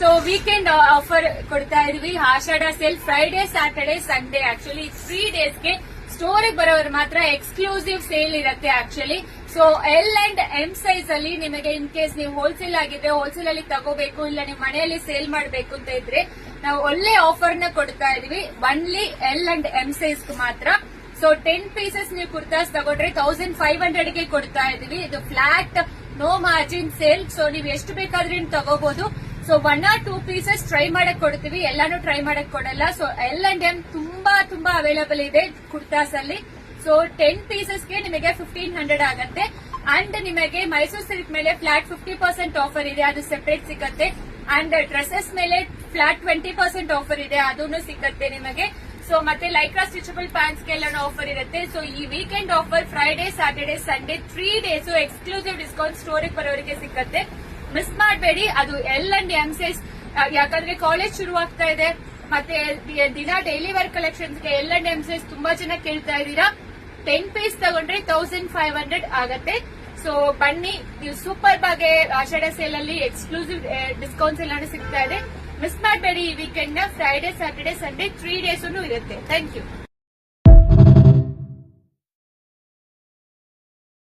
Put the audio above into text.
So weekend offer ಕೊಡ್ತಾ ಇದೀವಿ. Ashadha sale Friday, Saturday, Sunday. Actually 3 ಡೇಸ್ಗೆ ಸ್ಟೋರ್ ಬರೋರು ಮಾತ್ರ ಎಕ್ಸ್ಕ್ಲೂಸಿವ್ ಸೇಲ್ ಇರುತ್ತೆ actually. So L and M size ಅಲ್ಲಿ ನಿಮಗೆ ಇನ್ ಕೇಸ್ ನೀವು ಹೋಲ್ಸೇಲ್ ಆಗಿದ್ರೆ ಹೋಲ್ಸೇಲ್ ಅಲ್ಲಿ ತಗೋಬೇಕು, ಇಲ್ಲ ನೀವು ಮನೆಯಲ್ಲಿ ಸೇಲ್ ಮಾಡಬೇಕು ಅಂತ ಇದ್ರೆ ನಾವು ಒಳ್ಳೆ ಆಫರ್ ನ ಕೊಡ್ತಾ ಇದೀವಿ. Only L and M size ಮಾತ್ರ. ಸೊ 10 ಪೀಸಸ್ ನೀವು ಕುರ್ತಾಸ್ ತಗೊಂಡ್ರೆ 1500 ಗೆ ಕೊಡ್ತಾ ಇದೀವಿ. ಇದು flat no margin sale. So ನೀವು ಎಷ್ಟು ಬೇಕಾದ್ರೂ ತಗೋಬಹುದು. ಸೊ 1 or 2 ಪೀಸಸ್ ಟ್ರೈ ಮಾಡಕ್ ಕೊಡ್ತೀವಿ, ಎಲ್ಲಾನು ಟ್ರೈ ಮಾಡಕ್ ಕೊಡಲ್ಲ. ಸೊ ಎಲ್ ಅಂಡ್ ಎಂ ತುಂಬಾ ಅವೈಲಬಲ್ ಇದೆ ಕುರ್ತಾಸ್ ಅಲ್ಲಿ. ಸೊ 10 ಪೀಸಸ್ಗೆ ನಿಮಗೆ 1500 ಆಗತ್ತೆ. ಅಂಡ್ ನಿಮಗೆ ಮೈಸೂರು ಸಿಲ್ಕ್ ಮೇಲೆ ಫ್ಲಾಟ್ 50% ಆಫರ್ ಇದೆ, ಅದು ಸೆಪರೇಟ್ ಸಿಗತ್ತೆ. ಅಂಡ್ ಡ್ರೆಸ್ಸಸ್ ಮೇಲೆ ಫ್ಲಾಟ್ 20% ಆಫರ್ ಇದೆ, ಅದನ್ನು ಸಿಗತ್ತೆ ನಿಮಗೆ. ಸೊ ಮತ್ತೆ ಲೈಕ್ರಾ ಸ್ಟಿಚಬಲ್ ಪ್ಯಾಂಟ್ಸ್ ಗೆಲ್ಲ ಆಫರ್ ಇರುತ್ತೆ. ಸೊ ಈ weekend offer Friday, Saturday, Sunday 3 days exclusive discount ಸ್ಟೋರಿಗೆ ಬರೋರಿಗೆ ಸಿಗತ್ತೆ. ಮಿಸ್ ಮಾಡಬೇಡಿ. ಅದು ಎಲ್ ಅಂಡ್ ಎಂ ಸೈಜ್, ಯಾಕಂದ್ರೆ ಕಾಲೇಜ್ ಶುರು ಆಗ್ತಾ ಇದೆ. ಮತ್ತೆ ದಿನ ಡೈಲಿ ವೇರ್ ಕಲೆಕ್ಷನ್ಸ್ಗೆ ಎಲ್ ಅಂಡ್ ಎಂ ಸೈಜ್ ತುಂಬಾ ಜನ ಕೇಳ್ತಾ ಇದ್ದೀರಾ. 10 ಪೀಸ್ ತಗೊಂಡ್ರೆ 1500 ಆಗತ್ತೆ. ಸೊ ಬನ್ನಿ, ನೀವು ಸೂಪರ್ ಆಗಿ ಆಷಾಢ ಸೇಲ್ ಅಲ್ಲಿ ಎಕ್ಸ್ಕ್ಲೂಸಿವ್ ಡಿಸ್ಕೌಂಟ್ಸ್ ಎಲ್ಲಾನು ಸಿಗ್ತಾ ಇದೆ. ಮಿಸ್ ಮಾಡಬೇಡಿ. ಈ ವೀಕೆಂಡ್ ನ ಫ್ರೈಡೆ, ಸ್ಯಾಟರ್ಡೆ, ಸಂಡೇ 3 ಡೇಸ್ ಇರುತ್ತೆ. Thank you.